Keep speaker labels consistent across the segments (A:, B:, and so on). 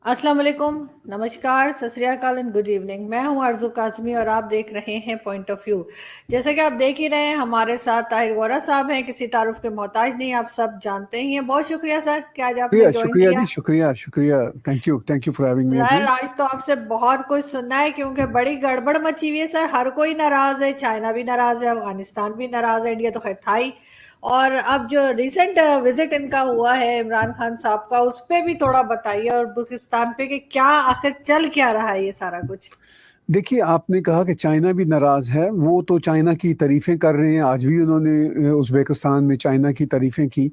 A: السلام علیکم، نمسکار، ست سری اکال اینڈ گڈ ایوننگ۔ میں ہوں آرزو کاظمی اور آپ دیکھ رہے ہیں پوائنٹ آف ویو۔ جیسا کہ آپ دیکھ ہی رہے ہیں، ہمارے ساتھ طاہر غورا صاحب ہیں، کسی تعارف کے محتاج نہیں، آپ سب جانتے ہی ہیں۔ بہت شکریہ سر کہ آج آپ نے جوائن
B: شکریہ
A: کیا۔
B: جی، شکریہ، thank you for having me
A: sir
B: again.
A: آج تو آپ سے بہت کچھ سننا ہے کیونکہ بڑی گڑبڑ مچی ہوئی ہے سر، ہر کوئی ناراض ہے، چائنا بھی ناراض ہے، افغانستان بھی ناراض ہے، انڈیا تو خیر تھا ہی، اور اب جو ریسنٹ وزٹ ان کا ہوا ہے عمران خان صاحب کا، اس پہ بھی تھوڑا بتائیے، اور پاکستان پہ کہ کیا آخر چل کیا رہا ہے یہ سارا کچھ۔
B: دیکھیے، آپ نے کہا کہ چائنا بھی ناراض ہے، وہ تو چائنا کی تعریفیں کر رہے ہیں، آج بھی انہوں نے ازبیکستان میں چائنا کی تعریفیں کی،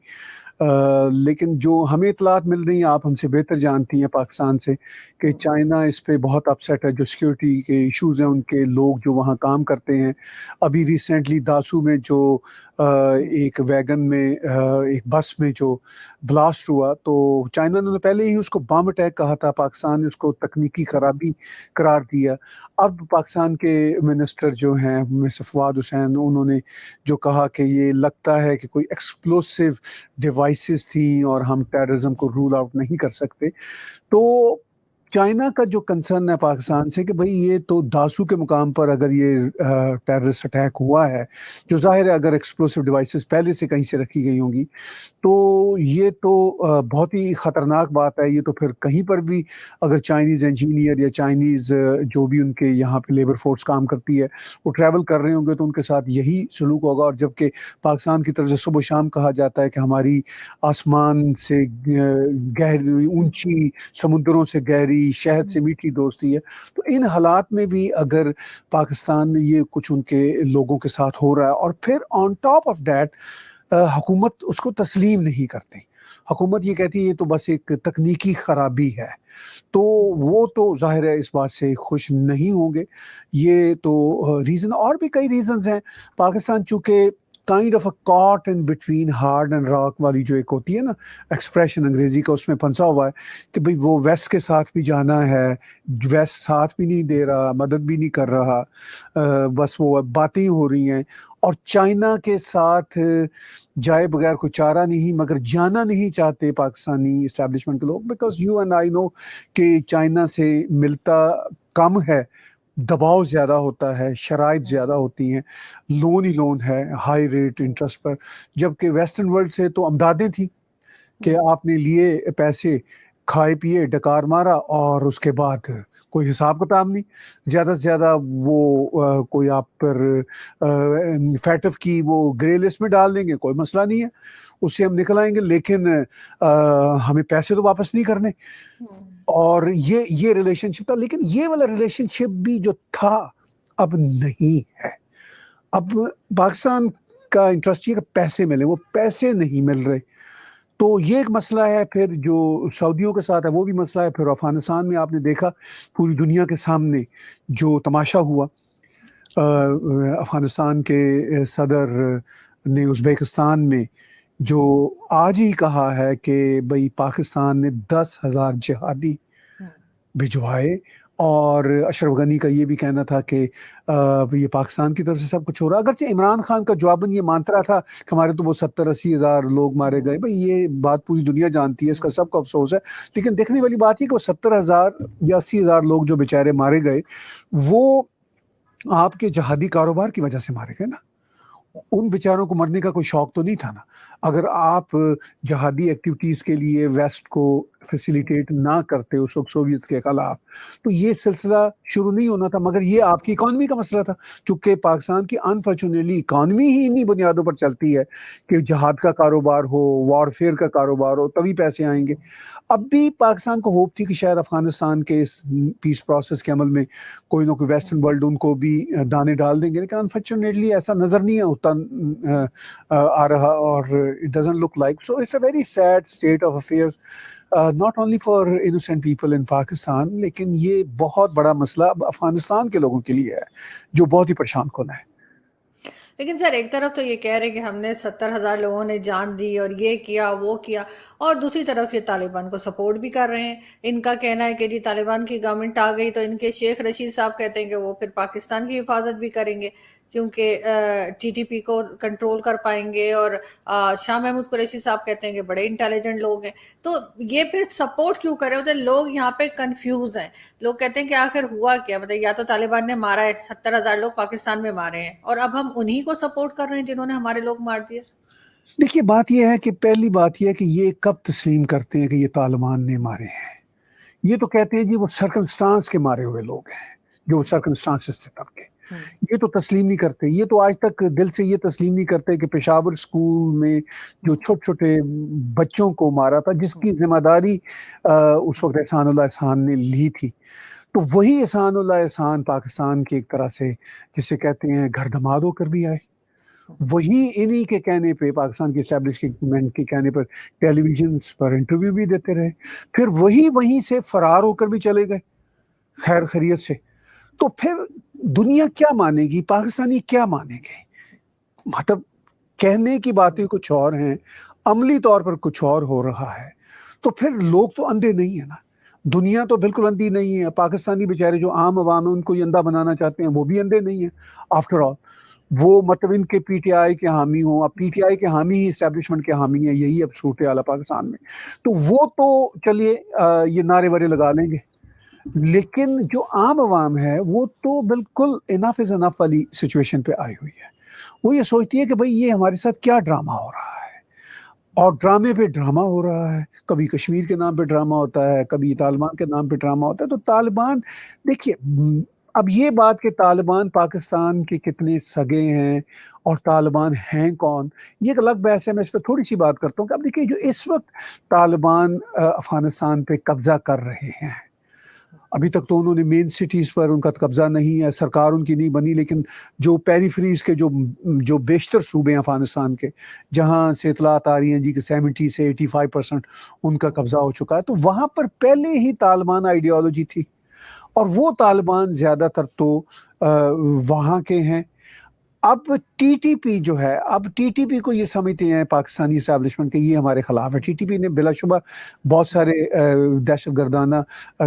B: لیکن جو ہمیں اطلاعات مل رہی ہیں، آپ ہم سے بہتر جانتی ہیں پاکستان سے، کہ چائنا اس پہ بہت اپسیٹ ہے، جو سیکیورٹی کے ایشوز ہیں، ان کے لوگ جو وہاں کام کرتے ہیں۔ ابھی ریسنٹلی داسو میں جو ایک ویگن میں ایک بس میں جو بلاسٹ ہوا، تو چائنا نے پہلے ہی اس کو بم اٹیک کہا تھا، پاکستان نے اس کو تکنیکی خرابی قرار دیا۔ اب پاکستان کے منسٹر جو ہیں مسٹر فواد حسین، انہوں نے جو کہا کہ یہ لگتا ہے کہ کوئی ایکسپلوسیو ڈیوائسز تھیں اور ہم ٹیررزم کو رول آؤٹ نہیں کر سکتے۔ تو چائنا کا جو کنسرن ہے پاکستان سے کہ بھئی یہ تو داسو کے مقام پر اگر یہ ٹیررسٹ اٹیک ہوا ہے، جو ظاہر ہے اگر ایکسپلوسیو ڈیوائسز پہلے سے کہیں سے رکھی گئی ہوں گی، تو یہ تو بہت ہی خطرناک بات ہے۔ یہ تو پھر کہیں پر بھی اگر چائنیز انجینئر یا چائنیز جو بھی ان کے یہاں پہ لیبر فورس کام کرتی ہے وہ ٹریول کر رہے ہوں گے، تو ان کے ساتھ یہی سلوک ہوگا۔ اور جبکہ پاکستان کی طرف سے صبح و شام کہا جاتا ہے کہ ہماری آسمان سے گہری اونچی، سمندروں سے گہری، شہد سے میٹھی دوستی ہے، تو ان حالات میں بھی اگر پاکستان میں یہ کچھ ان کے لوگوں کے ساتھ ہو رہا ہے، اور پھر آن ٹاپ آف دیٹ حکومت اس کو تسلیم نہیں کرتی، حکومت یہ کہتی ہے یہ تو بس ایک تکنیکی خرابی ہے، تو وہ تو ظاہر ہے اس بات سے خوش نہیں ہوں گے۔ یہ تو ریزن، اور بھی کئی ریزنز ہیں۔ پاکستان چونکہ kind of a caught in between hard and rock والی جو ایک ہوتی ہے نا ایکسپریشن انگریزی کا، اس میں پھنسا ہوا ہے کہ بھئی وہ ویسٹ کے ساتھ بھی جانا ہے، ویسٹ ساتھ بھی نہیں دے رہا، مدد بھی نہیں کر رہا، بس وہ باتیں ہو رہی ہیں، اور چائنا کے ساتھ جائے بغیر کوئی چارہ نہیں، مگر جانا نہیں چاہتے پاکستانی اسٹیبلشمنٹ کے لوگ، بیکاز یو اینڈ آئی نو کہ چائنا سے ملتا کم ہے، دباؤ زیادہ ہوتا ہے، شرائط زیادہ ہوتی ہیں، لون ہی لون ہے ہائی ریٹ انٹرسٹ پر، جبکہ ویسٹرن ورلڈ سے تو امدادیں تھیں کہ آپ نے لیے پیسے، کھائے پیے، ڈکار مارا، اور اس کے بعد کوئی حساب کتاب نہیں، زیادہ سے زیادہ وہ کوئی آپ پر فیٹف کی وہ گرے لسٹ میں ڈال دیں گے، کوئی مسئلہ نہیں ہے، اس سے ہم نکل آئیں گے، لیکن ہمیں پیسے تو واپس نہیں کرنے۔ اور یہ ریلیشن شپ تھا، لیکن یہ والا ریلیشن شپ بھی جو تھا اب نہیں ہے۔ اب پاکستان کا انٹرسٹ یہ کہ پیسے ملیں، وہ پیسے نہیں مل رہے، تو یہ ایک مسئلہ ہے۔ پھر جو سعودیوں کے ساتھ ہے وہ بھی مسئلہ ہے۔ پھر افغانستان میں آپ نے دیکھا پوری دنیا کے سامنے جو تماشا ہوا، افغانستان کے صدر نے ازبیکستان میں جو آج ہی کہا ہے کہ بھئی پاکستان نے 10,000 جہادی بھجوائے، اور اشرف غنی کا یہ بھی کہنا تھا کہ یہ پاکستان کی طرف سے سب کچھ ہو رہا، اگرچہ عمران خان کا جواباً یہ مانتا رہا تھا کہ ہمارے تو وہ 70-80 ہزار لوگ مارے گئے۔ بھئی یہ بات پوری دنیا جانتی ہے، اس کا سب کو افسوس ہے، لیکن دیکھنے والی بات یہ کہ وہ 70,000 یا 80,000 لوگ جو بیچارے مارے گئے، وہ آپ کے جہادی کاروبار کی وجہ سے مارے گئے نا، ان بیچاروں کو مرنے کا کوئی شوق تو نہیں تھا نا۔ اگر آپ جہادی ایکٹیویٹیز کے لیے ویسٹ کو فیسیلیٹیٹ نہ کرتے اس وقت سوویتس کے خلاف، تو یہ سلسلہ شروع نہیں ہونا تھا، مگر یہ آپ کی اکانومی کا مسئلہ تھا، چونکہ پاکستان کی انفارچونیٹلی اکانومی ہی انہی بنیادوں پر چلتی ہے کہ جہاد کا کاروبار ہو، وارفیئر کا کاروبار ہو، تبھی پیسے آئیں گے۔ اب بھی پاکستان کو ہوپ تھی کہ شاید افغانستان کے اس پیس پروسیس کے عمل میں کوئی نہ کوئی ویسٹرن ورلڈ ان کو بھی دانے ڈال دیں گے، لیکن انفارچونیٹلی ایسا نظر نہیں ہوتا آ رہا، اور it doesn't look like, so it's a very sad state of affairs, not only for innocent people in Pakistan, لیکن یہ بہت بڑا مسئلہ افغانستان کے لوگوں کے لیے ہے جو بہت ہی پریشان کن ہے۔
A: لیکن سر ایک طرف تو یہ کہہ رہے کہ ہم نے 70,000 لوگوں نے جان دی اور یہ کیا وہ کیا، اور دوسری طرف یہ طالبان کو سپورٹ بھی کر رہے ہیں۔ ان کا کہنا ہے کہ جی طالبان کی گورنمنٹ آ گئی تو ان کے شیخ رشید صاحب کہتے ہیں کہ وہ پھر پاکستان کی حفاظت بھی کریں گے۔ کیونکہ ٹی ٹی پی کو کنٹرول کر پائیں گے. اور شاہ محمود قریشی صاحب کہتے ہیں کہ بڑے انٹیلیجنٹ لوگ ہیں. تو یہ پھر سپورٹ کیوں کر رہے ہوتے ہیں لوگ؟ یہاں پہ کنفیوز ہیں. لوگ کہتے ہیں کہ آخر ہوا کیا؟ مطلب یا تو طالبان نے مارا ہے، 70,000 لوگ پاکستان میں مارے ہیں، اور اب ہم انہی کو سپورٹ کر رہے ہیں جنہوں نے ہمارے لوگ مار دیے.
B: دیکھیے بات یہ ہے کہ پہلی بات یہ ہے کہ یہ کب تسلیم کرتے ہیں کہ یہ طالبان نے مارے ہیں. یہ تو کہتے ہیں جی وہ سرکمسٹانس کے مارے ہوئے لوگ ہیں، جو سرکمسٹانس سے تب کے. یہ تو تسلیم نہیں کرتے. یہ تو آج تک دل سے یہ تسلیم نہیں کرتے کہ پشاور اسکول میں جو چھوٹے چھوٹے بچوں کو مارا تھا، جس کی ذمہ داری اس وقت احسان اللہ احسان نے لی تھی، تو وہی احسان اللہ احسان پاکستان کے ایک طرح سے جسے کہتے ہیں گھر دماد ہو کر بھی آئے. وہی انہی کے کہنے پہ، پاکستان کی اسٹیبلشمنٹ کے کہنے پر ٹیلی ویژنس پر انٹرویو بھی دیتے رہے، پھر وہیں سے فرار ہو کر بھی چلے گئے خیر خیریت سے. تو پھر دنیا کیا مانے گی؟ پاکستانی کیا مانیں گے؟ مطلب کہنے کی باتیں کچھ اور ہیں، عملی طور پر کچھ اور ہو رہا ہے. تو پھر لوگ تو اندھے نہیں ہیں نا، دنیا تو بالکل اندھی نہیں ہے. پاکستانی بیچارے جو عام عوام ہیں ان کو یہ اندھا بنانا چاہتے ہیں، وہ بھی اندھے نہیں ہیں. آفٹر آل وہ مطلب ان کے پی ٹی آئی کے حامی ہوں، اب پی ٹی آئی کے حامی ہی اسٹیبلشمنٹ کے حامی ہیں، یہی اب صورت حال ہے پاکستان میں. تو وہ تو چلیے یہ نعرے وارے لگا لیں گے، لیکن جو عام عوام ہے وہ تو بالکل انف از انف والی سچویشن پہ آئی ہوئی ہے. وہ یہ سوچتی ہے کہ بھئی یہ ہمارے ساتھ کیا ڈرامہ ہو رہا ہے، اور ڈرامے پہ ڈرامہ ہو رہا ہے. کبھی کشمیر کے نام پہ ڈرامہ ہوتا ہے، کبھی طالبان کے نام پہ ڈرامہ ہوتا ہے. تو طالبان دیکھیے، اب یہ بات کہ طالبان پاکستان کے کتنے سگے ہیں اور طالبان ہیں کون، یہ ایک الگ بحث ہے. میں اس پہ تھوڑی سی بات کرتا ہوں کہ اب دیکھیے جو اس وقت طالبان افغانستان پہ قبضہ کر رہے ہیں، ابھی تک تو انہوں نے مین سٹیز پر ان کا قبضہ نہیں ہے، سرکار ان کی نہیں بنی، لیکن جو پیریفریز کے جو بیشتر صوبے ہیں افغانستان کے، جہاں سے اطلاعات آ رہی ہیں جی کہ 70 سے 85% ان کا قبضہ ہو چکا ہے، تو وہاں پر پہلے ہی طالبان آئیڈیالوجی تھی، اور وہ طالبان زیادہ تر تو وہاں کے ہیں. اب ٹی ٹی پی جو ہے، اب ٹی ٹی پی کو یہ سمجھتے ہیں پاکستانی اسٹیبلشمنٹ کہ یہ ہمارے خلاف ہے. ٹی ٹی پی نے بلا شبہ بہت سارے دہشت گردانہ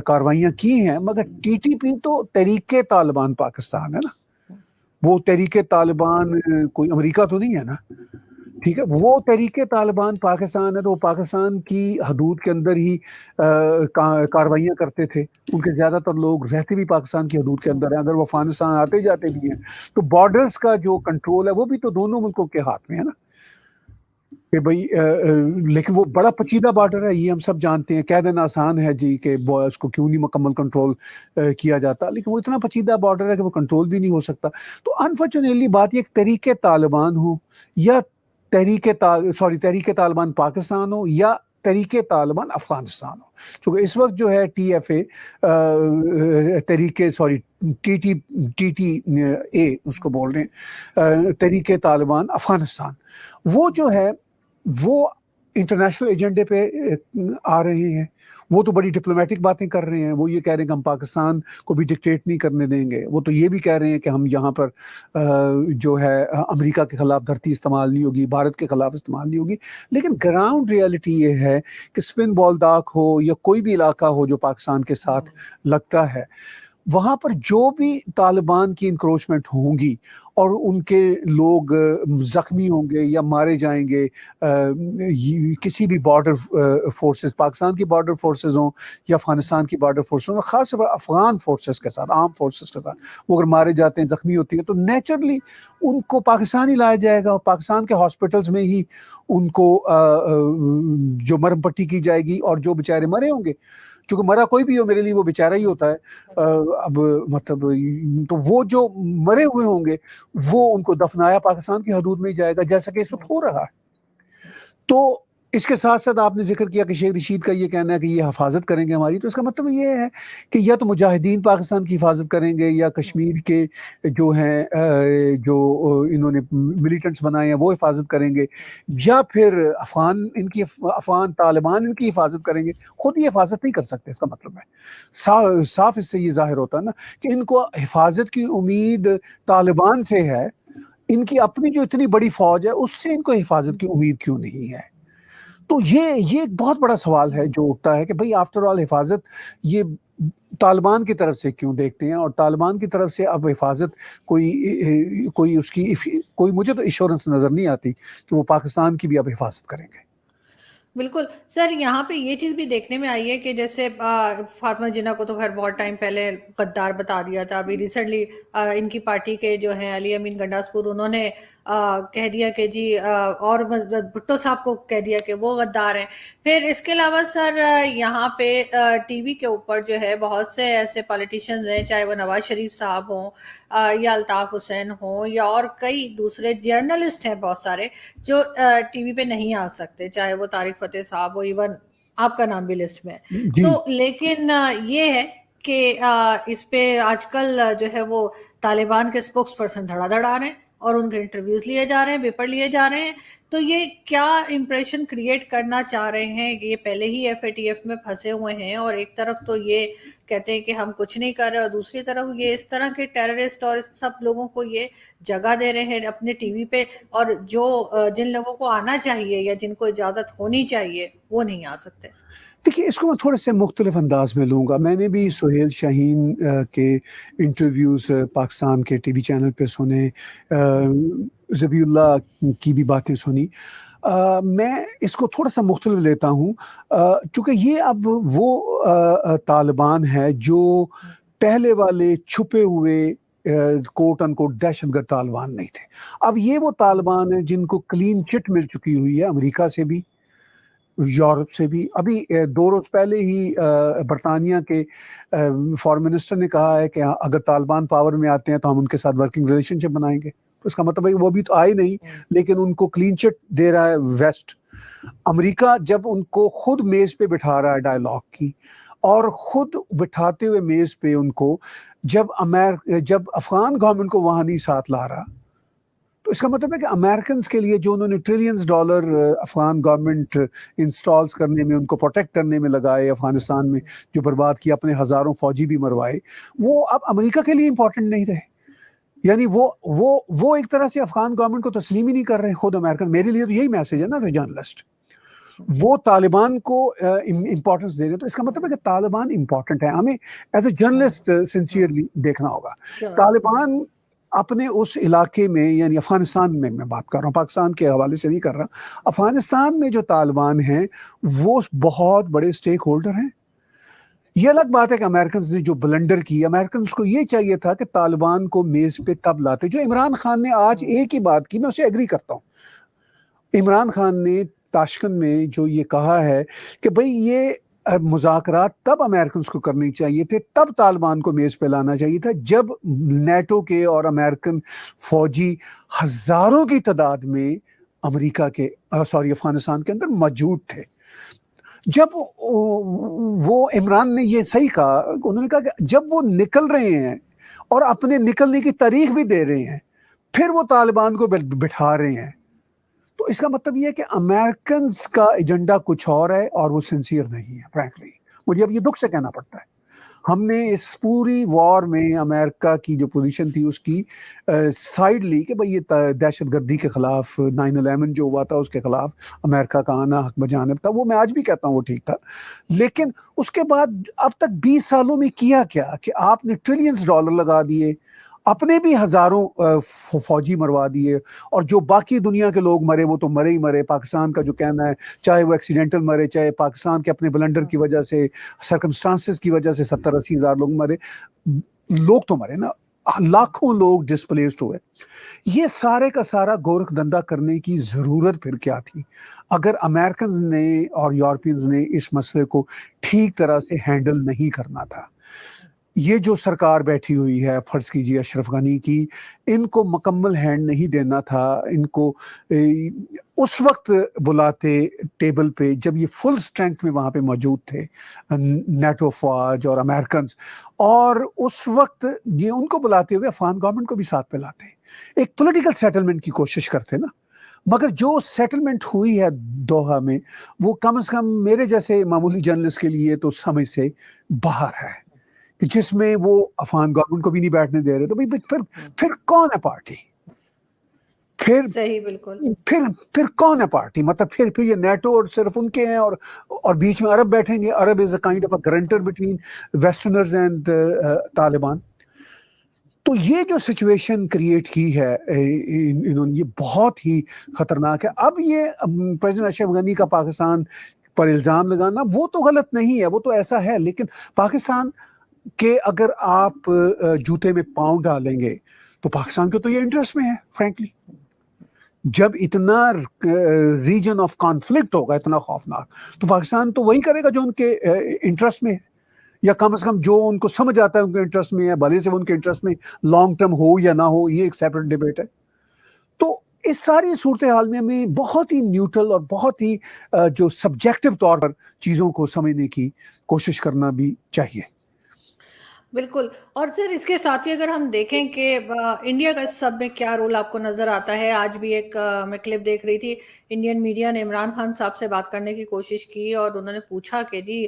B: کاروائیاں کی ہیں، مگر ٹی ٹی پی تو تحریک طالبان پاکستان ہے نا، وہ تحریک طالبان کوئی امریکہ تو نہیں ہے نا، ٹھیک ہے. وہ تحریک طالبان پاکستان ہے، تو وہ پاکستان کی حدود کے اندر ہی کاروائیاں کرتے تھے. ان کے زیادہ تر لوگ رہتے بھی پاکستان کی حدود کے اندر ہیں. اگر وہ افغانستان آتے جاتے بھی ہیں تو بارڈرز کا جو کنٹرول ہے وہ بھی تو دونوں ملکوں کے ہاتھ میں ہے نا کہ بھئی لیکن وہ بڑا پیچیدہ بارڈر ہے، یہ ہم سب جانتے ہیں. کہہ دینا آسان ہے جی کہ اس کو کیوں نہیں مکمل کنٹرول کیا جاتا، لیکن وہ اتنا پیچیدہ بارڈر ہے کہ وہ کنٹرول بھی نہیں ہو سکتا. تو انفارچونیٹلی بات یہ تحریک طالبان ہو یا تحریک طالبان پاکستان ہو یا تحریک طالبان افغانستان ہو، چونکہ اس وقت جو ہے T F A T T A اس کو بول رہے ہیں، تحریک طالبان افغانستان، وہ جو ہے وہ انٹرنیشنل ایجنڈے پہ آ رہے ہیں. وہ تو بڑی ڈپلومیٹک باتیں کر رہے ہیں. وہ یہ کہہ رہے ہیں کہ ہم پاکستان کو بھی ڈکٹیٹ نہیں کرنے دیں گے. وہ تو یہ بھی کہہ رہے ہیں کہ ہم یہاں پر جو ہے امریکہ کے خلاف دھرتی استعمال نہیں ہوگی، بھارت کے خلاف استعمال نہیں ہوگی. لیکن گراؤنڈ ریالٹی یہ ہے کہ اسپن بال داغ ہو یا کوئی بھی علاقہ ہو جو پاکستان کے ساتھ لگتا ہے، وہاں پر جو بھی طالبان کی انکروچمنٹ ہوں گی اور ان کے لوگ زخمی ہوں گے یا مارے جائیں گے، کسی بھی بارڈر فورسز، پاکستان کی بارڈر فورسز ہوں یا افغانستان کی بارڈر فورسز ہوں، خاص طور پر افغان فورسز کے ساتھ، عام فورسز کے ساتھ وہ اگر مارے جاتے ہیں، زخمی ہوتی ہیں، تو نیچرلی ان کو پاکستان ہی لایا جائے گا. پاکستان کے ہاسپٹلز میں ہی ان کو جو مرہم پٹی کی جائے گی، اور جو بیچارے مرے ہوں گے، چونکہ مرا کوئی بھی ہو میرے لیے وہ بیچارہ ہی ہوتا ہے، اب مطلب تو وہ جو مرے ہوئے ہوں گے وہ ان کو دفنایا پاکستان کی حدود میں ہی جائے گا، جیسا کہ اس وقت ہو رہا ہے. تو اس کے ساتھ ساتھ آپ نے ذکر کیا کہ شیخ رشید کا یہ کہنا ہے کہ یہ حفاظت کریں گے ہماری. تو اس کا مطلب یہ ہے کہ یا تو مجاہدین پاکستان کی حفاظت کریں گے، یا کشمیر کے جو ہیں جو انہوں نے ملیٹنٹس بنائے ہیں وہ حفاظت کریں گے، یا پھر افغان طالبان ان کی حفاظت کریں گے. خود یہ حفاظت نہیں کر سکتے. اس کا مطلب ہے صاف اس سے یہ ظاہر ہوتا ہے نا کہ ان کو حفاظت کی امید طالبان سے ہے، ان کی اپنی جو اتنی بڑی فوج ہے اس سے ان کو حفاظت کی امید کیوں نہیں ہے. تو یہ ایک بہت بڑا سوال ہے جو اٹھتا ہے کہ بھئی آفٹر آل حفاظت یہ طالبان کی طرف سے کیوں دیکھتے ہیں, اور طالبان کی طرف سے اب حفاظت کوئی اس کی کوئی مجھے تو ایشورنس نظر نہیں آتی کہ وہ پاکستان کی بھی اب حفاظت کریں گے.
A: بالکل سر, یہاں پہ یہ چیز بھی دیکھنے میں آئی ہے کہ جیسے فاطمہ جناح کو تو خیر بہت ٹائم پہلے غدار بتا دیا تھا. ابھی ریسنٹلی ان کی پارٹی کے جو ہیں علی امین گنڈاسپور, انہوں نے کہہ دیا کہ جی, اور بھٹو صاحب کو کہہ دیا کہ وہ غدار ہیں. پھر اس کے علاوہ سر یہاں پہ ٹی وی کے اوپر جو ہے بہت سے ایسے پالیٹیشنز ہیں, چاہے وہ نواز شریف صاحب ہوں یا الطاف حسین ہوں یا اور کئی دوسرے جرنلسٹ ہیں بہت سارے, جو ٹی وی پہ نہیں آ سکتے, چاہے وہ طارق فتح صاحب ہو, ایون آپ کا نام بھی لسٹ میں ہے.
B: جی
A: تو لیکن یہ ہے کہ اس پہ آج کل جو ہے وہ طالبان کے اسپوکس پرسن دھڑا دھڑ آ رہے ہیں اور ان کے انٹرویوز لیے جا رہے ہیں, پیپر لیے جا رہے ہیں. تو یہ کیا امپریشن کریٹ کرنا چاہ رہے ہیں کہ یہ پہلے ہی ایف اے ٹی ایف میں پھنسے ہوئے ہیں, اور ایک طرف تو یہ کہتے ہیں کہ ہم کچھ نہیں کر رہے, اور دوسری طرف یہ اس طرح کے ٹیررسٹ اور سب لوگوں کو یہ جگہ دے رہے ہیں اپنے ٹی وی پہ, اور جو جن لوگوں کو آنا چاہیے یا جن کو اجازت ہونی چاہیے وہ نہیں آ سکتے.
B: دیکھیے, اس کو میں تھوڑے سے مختلف انداز میں لوں گا. میں نے بھی سہیل شاہین کے انٹرویوز پاکستان کے ٹی وی چینل پہ سنے, ذبیح اللہ کی بھی باتیں سنی. میں اس کو تھوڑا سا مختلف لیتا ہوں, چونکہ یہ اب وہ طالبان ہے جو پہلے والے چھپے ہوئے کوٹ ان کوٹ دہشت گرد طالبان نہیں تھے. اب یہ وہ طالبان ہیں جن کو کلین چٹ مل چکی ہوئی ہے امریکہ سے بھی, یورپ سے بھی. ابھی 2 روز پہلے ہی برطانیہ کے فارن منسٹر نے کہا ہے کہ اگر طالبان پاور میں آتے ہیں تو ہم ان کے ساتھ ورکنگ ریلیشن شپ بنائیں گے. تو اس کا مطلب ہے کہ وہ بھی تو آئے نہیں, لیکن ان کو کلین چٹ دے رہا ہے ویسٹ. امریکہ جب ان کو خود میز پہ بٹھا رہا ہے ڈائلاگ کی, اور خود بٹھاتے ہوئے میز پہ ان کو جب افغان گورنمنٹ کو وہاں نہیں ساتھ لا رہا, تو اس کا مطلب ہے کہ امریکنز کے لیے جو انہوں نے ٹریلینز ڈالر افغان گورنمنٹ انسٹالز کرنے میں, ان کو پروٹیکٹ کرنے میں لگائے, افغانستان میں جو برباد کیا, اپنے ہزاروں فوجی بھی مروائے, وہ اب امریکہ کے لیے امپورٹنٹ نہیں رہے. یعنی وہ ایک طرح سے افغان گورنمنٹ کو تسلیم ہی نہیں کر رہے خود امریکن. میرے لیے تو یہی میسج ہے نا, جرنلسٹ وہ طالبان کو امپورٹنس دے رہے. تو اس کا مطلب ہے کہ طالبان امپورٹنٹ ہے. ہمیں ایز اے جرنلسٹ سنسیئرلی دیکھنا ہوگا. طالبان اپنے اس علاقے میں, یعنی افغانستان میں بات کر رہا ہوں, پاکستان کے حوالے سے نہیں کر رہا, افغانستان میں جو طالبان ہیں وہ بہت بڑے سٹیک ہولڈر ہیں. یہ الگ بات ہے کہ امریکنز نے جو بلنڈر کی, امریکنز کو یہ چاہیے تھا کہ طالبان کو میز پہ تب لاتے. جو عمران خان نے آج ایک ہی بات کی, میں اسے ایگری کرتا ہوں. عمران خان نے تاشکند میں جو یہ کہا ہے کہ بھئی یہ مذاکرات تب امریکنز کو کرنی چاہیے تھے, تب طالبان کو میز پہ لانا چاہیے تھا جب نیٹو کے اور امریکن فوجی ہزاروں کی تعداد میں امریکہ کے افغانستان کے اندر موجود تھے. جب وہ عمران نے یہ صحیح کہا, انہوں نے کہا کہ جب وہ نکل رہے ہیں اور اپنے نکلنے کی تاریخ بھی دے رہے ہیں, پھر وہ طالبان کو بٹھا رہے ہیں, تو اس کا مطلب یہ ہے کہ امریکنز کا ایجنڈا کچھ اور ہے اور وہ سنسیئر نہیں ہے. فرینکلی مجھے اب یہ دکھ سے کہنا پڑتا ہے. ہم نے اس پوری وار میں امریکہ کی جو پوزیشن تھی اس کی سائیڈ لی کہ بھئی یہ دہشت گردی کے خلاف 9/11 جو ہوا تھا اس کے خلاف امریکہ کا آنا حق بجانب تھا. وہ میں آج بھی کہتا ہوں وہ ٹھیک تھا, لیکن اس کے بعد اب تک 20 سالوں میں کیا کیا کہ آپ نے ٹریلینز ڈالر لگا دیے, اپنے بھی ہزاروں فوجی مروا دیے, اور جو باقی دنیا کے لوگ مرے وہ تو مرے ہی مرے. پاکستان کا جو کہنا ہے, چاہے وہ ایکسیڈنٹل مرے, چاہے پاکستان کے اپنے بلنڈر کی وجہ سے, سرکمسٹانسز کی وجہ سے 70-80 ہزار لوگ مرے, لوگ تو مرے نا, لاکھوں لوگ ڈسپلیسڈ ہوئے. یہ سارے کا سارا گورکھ دھندا کرنے کی ضرورت پھر کیا تھی اگر امریکنز نے اور یورپینز نے اس مسئلے کو ٹھیک طرح سے ہینڈل نہیں کرنا تھا. یہ جو سرکار بیٹھی ہوئی ہے, فرض کیجیے اشرف غنی کی, ان کو مکمل ہینڈ نہیں دینا تھا. ان کو اس وقت بلاتے ٹیبل پہ جب یہ فل سٹرینتھ میں وہاں پہ موجود تھے نیٹو فوج اور امریکنز, اور اس وقت یہ ان کو بلاتے ہوئے افغان گورنمنٹ کو بھی ساتھ پہ لاتے, ایک پولیٹیکل سیٹلمنٹ کی کوشش کرتے نا. مگر جو سیٹلمنٹ ہوئی ہے دوحہ میں, وہ کم از کم میرے جیسے معمولی جرنلسٹ کے لیے تو سمجھ سے باہر ہے, جس میں وہ افغان گورنمنٹ کو بھی نہیں بیٹھنے دے رہے. تو پھر کون ہے پارٹی؟ پھر
A: صحیح بالکل
B: پھر کون ہے پارٹی؟ مطلب پھر یہ نیٹو اور صرف ان کے ہیں، اور بیچ میں عرب بیٹھیں گے. Arab is a kind of a guarantor between westerners and Taliban. تو یہ جو سچویشن کریٹ کی ہے انہوں نے، یہ بہت ہی خطرناک ہے. اب یہ پریزیڈنٹ اشرف غنی کا پاکستان پر الزام لگانا وہ تو غلط نہیں ہے، وہ تو ایسا ہے، لیکن پاکستان کے اگر آپ جوتے میں پاؤں ڈالیں گے تو پاکستان کے تو یہ انٹرسٹ میں ہے فرینکلی. جب اتنا ریجن آف کانفلکٹ ہوگا اتنا خوفناک، تو پاکستان تو وہی کرے گا جو ان کے انٹرسٹ میں ہے، یا کم از کم جو ان کو سمجھ آتا ہے ان کے انٹرسٹ میں ہے، بھلے سے ان کے انٹرسٹ میں لانگ ٹرم ہو یا نہ ہو، یہ ایک سیپریٹ ڈیبیٹ ہے. تو اس ساری صورتحال میں ہمیں بہت ہی نیوٹرل اور بہت ہی جو سبجیکٹو طور پر چیزوں کو سمجھنے کی کوشش کرنا بھی چاہیے.
A: بالکل. اور سر اس کے ساتھ ہی اگر ہم دیکھیں کہ انڈیا کا اس سب میں کیا رول آپ کو نظر آتا ہے. آج بھی ایک میں کلپ دیکھ رہی تھی، انڈین میڈیا نے عمران خان صاحب سے بات کرنے کی کوشش کی اور انہوں نے پوچھا کہ جی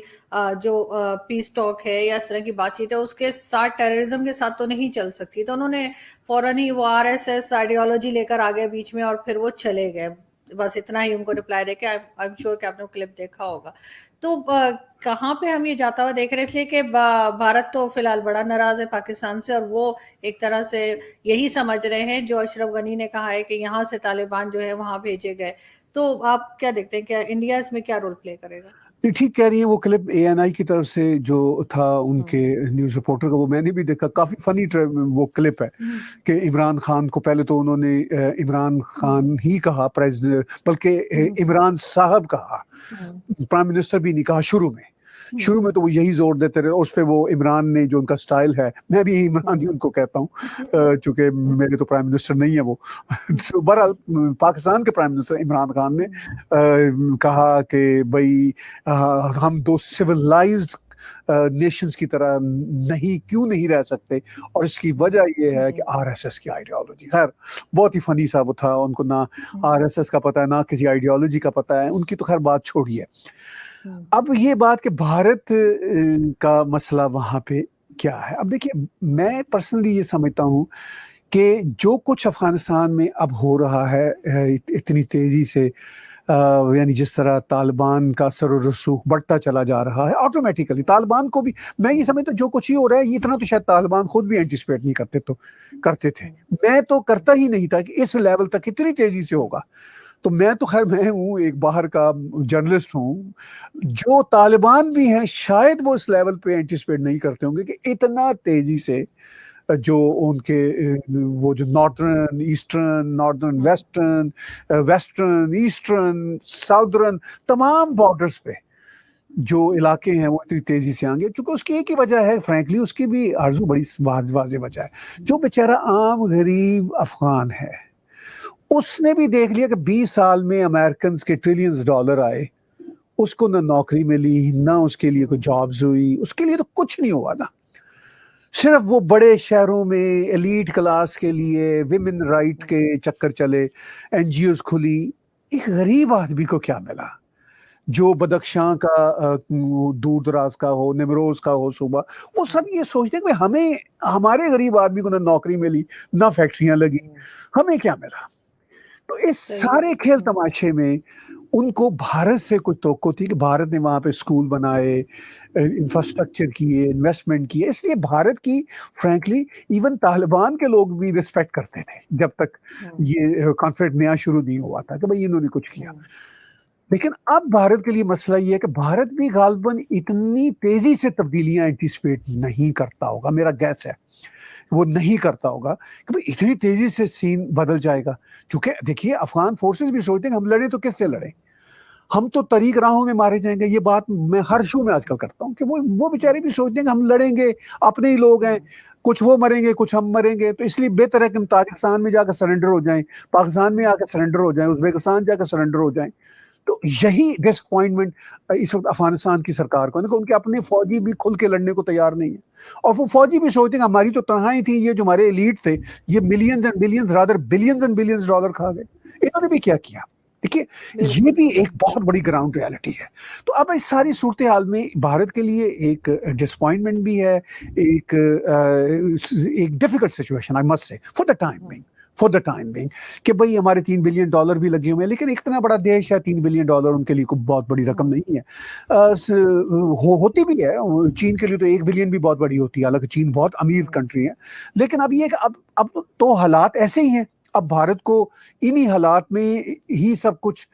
A: جو پیس ٹاک ہے یا اس طرح کی بات چیت ہے اس کے ساتھ ٹیررزم کے ساتھ تو نہیں چل سکتی. تو انہوں نے فوراً ہی وہ RSS آئیڈیالوجی لے کر آگے بیچ میں، اور پھر وہ چلے گئے. بس اتنا ہی ان کو رپلائی دے کے آئی ایم شیور کہ آپ نے کلپ دیکھا ہوگا. تو کہاں پہ ہم یہ جاتا ہوا دیکھ رہے، اس لیے کہ بھارت تو فی الحال بڑا ناراض ہے پاکستان سے، اور وہ ایک طرح سے یہی سمجھ رہے ہیں جو اشرف غنی نے کہا ہے کہ یہاں سے طالبان جو ہے وہاں بھیجے گئے. تو آپ کیا دیکھتے ہیں کہ انڈیا اس میں کیا رول پلے کرے گا؟
B: ٹھیک کہہ رہی ہیں. وہ کلپ ANI کی طرف سے جو تھا ان کے نیوز رپورٹر کا، وہ میں نے بھی دیکھا، کافی فنی وہ کلپ ہے کہ عمران خان کو پہلے تو انہوں نے عمران خان ہی کہا پریزیڈنٹ، بلکہ عمران صاحب کہا، پرائم منسٹر بھی نہیں کہا. شروع میں تو وہ یہی زور دیتے رہے. اس پہ وہ عمران نے جو ان کا سٹائل ہے، میں بھی عمران ہی ان کو کہتا ہوں چونکہ میرے تو پرائم منسٹر نہیں ہے وہ. بہرحال پاکستان کے پرائم منسٹر عمران خان نے کہا کہ بھائی ہم دو سیولائزڈ نیشنز کی طرح کیوں نہیں رہ سکتے، اور اس کی وجہ یہ ہے کہ RSS کی آئیڈیالوجی. خیر بہت ہی فنی سا وہ تھا، ان کو نہ RSS کا پتہ ہے نہ کسی آئیڈیالوجی کا پتہ ہے ان کی، تو خیر بات چھوڑیے. اب یہ بات کہ بھارت کا مسئلہ وہاں پہ کیا ہے. اب دیکھیے، میں پرسنلی یہ سمجھتا ہوں کہ جو کچھ افغانستان میں اب ہو رہا ہے اتنی تیزی سے، یعنی جس طرح طالبان کا سر و رسوخ بڑھتا چلا جا رہا ہے، آٹومیٹیکلی طالبان کو بھی، میں یہ سمجھتا ہوں جو کچھ ہی ہو رہا ہے یہ اتنا تو شاید طالبان خود بھی اینٹیسپیٹ نہیں کرتے تھے. میں تو کرتا ہی نہیں تھا کہ اس لیول تک اتنی تیزی سے ہوگا. تو میں تو خیر میں ہوں ایک باہر کا جرنلسٹ ہوں، جو طالبان بھی ہیں شاید وہ اس لیول پہ اینٹیسپیٹ نہیں کرتے ہوں گے کہ اتنا تیزی سے جو ان کے وہ جو northern eastern, northern western eastern southern تمام بارڈرز پہ جو علاقے ہیں وہ اتنی تیزی سے آئیں گے. چونکہ اس کی ایک ہی وجہ ہے، فرینکلی اس کی بھی آرزو بڑی واضح وجہ ہے. جو بیچارہ عام غریب افغان ہے، اس نے بھی دیکھ لیا کہ 20 سال میں امریکنز کے ٹریلینز ڈالر آئے، اس کو نہ نوکری ملی، نہ اس کے لیے کوئی جابز ہوئی، اس کے لیے تو کچھ نہیں ہوا نا. صرف وہ بڑے شہروں میں ایلیٹ کلاس کے لیے ویمن رائٹ کے چکر چلے، NGOs کھلی. ایک غریب آدمی کو کیا ملا جو بدخشاں کا دور دراز کا ہو، نیمروز کا ہو صوبہ، وہ سب یہ سوچتے ہیں کہ ہمیں، ہمارے غریب آدمی کو نہ نوکری ملی نہ فیکٹریاں لگی، ہمیں کیا ملا. تو اس سارے کھیل تماشے میں ان کو بھارت سے کوئی توقع تھی کہ بھارت نے وہاں پہ اسکول بنائے، انفراسٹرکچر کیے، انویسٹمنٹ کیے. اس لیے بھارت کی فرینکلی ایون طالبان کے لوگ بھی ریسپیکٹ کرتے تھے جب تک یہ کانفلکٹ نیا شروع نہیں ہوا تھا کہ بھائی انہوں نے کچھ کیا. لیکن اب بھارت کے لیے مسئلہ یہ ہے کہ بھارت بھی غالباً اتنی تیزی سے تبدیلیاں اینٹیسپیٹ نہیں کرتا ہوگا، میرا گیس ہے وہ نہیں کرتا ہوگا کہ بھئی اتنی تیزی سے سین بدل جائے گا. چونکہ دیکھیے افغان فورسز بھی سوچتے ہیں کہ ہم لڑیں تو کس سے لڑیں، ہم تو طریق راہوں میں مارے جائیں گے. یہ بات میں ہر شو میں آج کل کرتا ہوں کہ وہ بیچارے بھی سوچتے ہیں کہ ہم لڑیں گے، اپنے ہی لوگ ہیں، کچھ وہ مریں گے کچھ ہم مریں گے، تو اس لیے بہتر ہے کہ ہم تاجکستان میں جا کر سرنڈر ہو جائیں، پاکستان میں آ کر سرنڈر ہو جائیں، ازبکستان جا کر سرنڈر ہو جائیں. تو یہی ڈس اپوائنٹمنٹ اس وقت افغانستان کی سرکار کو ہے کہ ان کے اپنے فوجی بھی کھل کے لڑنے کو تیار نہیں ہیں، اور وہ فوجی بھی سوچتے ہیں کہ ہماری تو تنہائی تھی، یہ جو ہمارے ایلیٹ تھے یہ millions and billions rather billions and billions dollar کھا گئے. انہوں نے بھی کیا کیا. دیکھیے یہ بھی ایک بہت بڑی گراؤنڈ ریالٹی ہے. تو اب اس ساری صورتحال میں بھارت کے لیے ایک ڈس اپوائنٹمنٹ بھی ہے، ایک ڈیفیکلٹ سچویشن آئی مسٹ سے for the time being for the time being کہ بھئی ہمارے $3 بلین بھی لگے ہوئے ہیں، لیکن اتنا بڑا دیش ہے، $3 بلین ان کے لیے کوئی بہت بڑی رقم نہیں ہے. ہوتی بھی ہے، چین کے لیے تو $1 بلین بھی بہت بڑی ہوتی ہے، حالانکہ چین بہت امیر کنٹری ہے. لیکن اب یہ کہ اب تو حالات ایسے ہی ہیں، اب بھارت کو انہی حالات میں ہی سب کچھ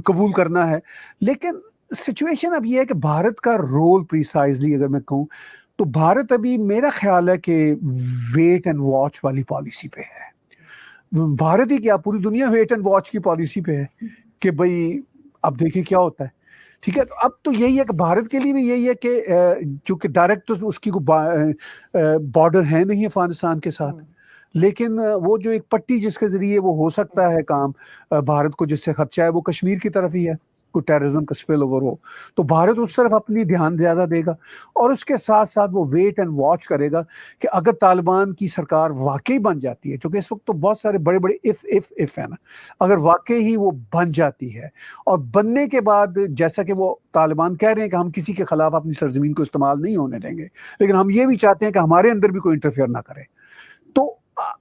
B: قبول کرنا ہے. لیکن سچویشن اب یہ ہے کہ بھارت کا رول پریسائزلی اگر میں کہوں تو بھارت ابھی میرا خیال ہے کہ ویٹ اینڈ واچ والی پالیسی پہ ہے. بھارت ہی کیا، پوری دنیا ویٹ اینڈ واچ کی پالیسی پہ ہے کہ بھئی اب دیکھیں کیا ہوتا ہے. ٹھیک ہے، تو اب تو یہی ہے کہ بھارت کے لیے بھی یہی ہے کہ چونکہ ڈائریکٹ تو اس کی بارڈر ہے نہیں افغانستان کے ساتھ، لیکن وہ جو ایک پٹی جس کے ذریعے وہ ہو سکتا ہے کام بھارت کو، جس سے خدشہ ہے وہ کشمیر کی طرف ہی ہے، کوئی ٹیررزم کا سپل اوور ہو تو بھارت اس طرف اپنی دھیان زیادہ دے گا. اور اس کے ساتھ ساتھ وہ ویٹ اینڈ واچ کرے گا کہ اگر طالبان کی سرکار واقعی بن جاتی ہے، کیونکہ اس وقت تو بہت سارے بڑے بڑے اف ہے نا، اگر واقعی ہی وہ بن جاتی ہے اور بننے کے بعد جیسا کہ وہ طالبان کہہ رہے ہیں کہ ہم کسی کے خلاف اپنی سرزمین کو استعمال نہیں ہونے دیں گے، لیکن ہم یہ بھی چاہتے ہیں کہ ہمارے اندر بھی کوئی انٹرفیئر نہ کرے. تو